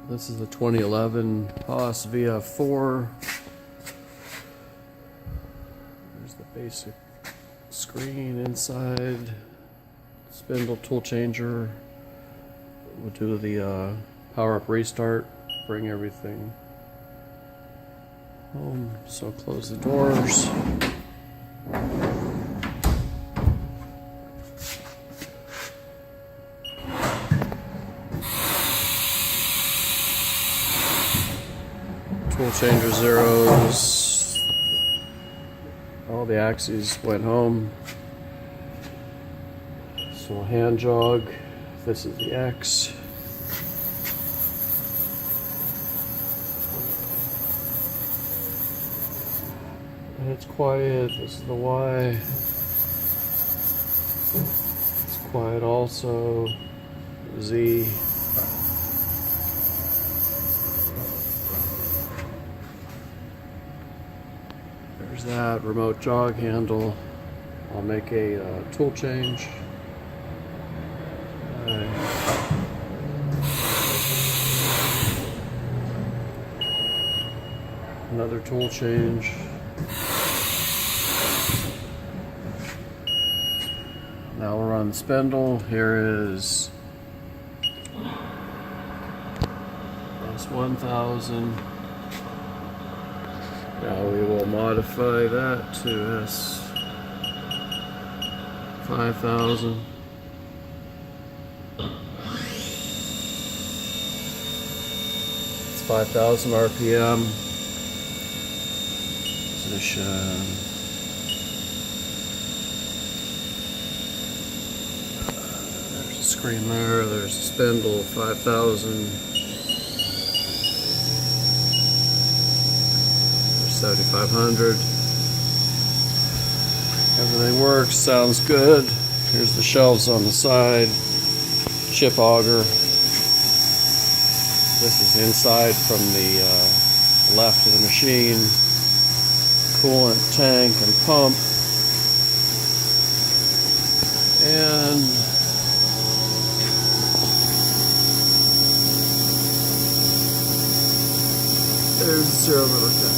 This is the 2011 Haas VF4. There's the basic screen inside. Spindle tool changer. We'll do the power up restart. Bring everything home. So close the doors. Tool changer zeros. All the axes went home. So hand jog. This is the X. And it's quiet. This is the Y. It's quiet also. Z. There's that remote jog handle. I'll make a tool change. Another tool change. Now we're on the spindle. Here is S1000. Now we will modify that to S5000. It's 5,000 RPM. Position. There's a screen there. There's a spindle. 5,000. 7,500. Everything works, sounds good. Here's the shelves on the side. Chip auger. This is inside from the left of the machine. Coolant tank and pump. And there's the serial number.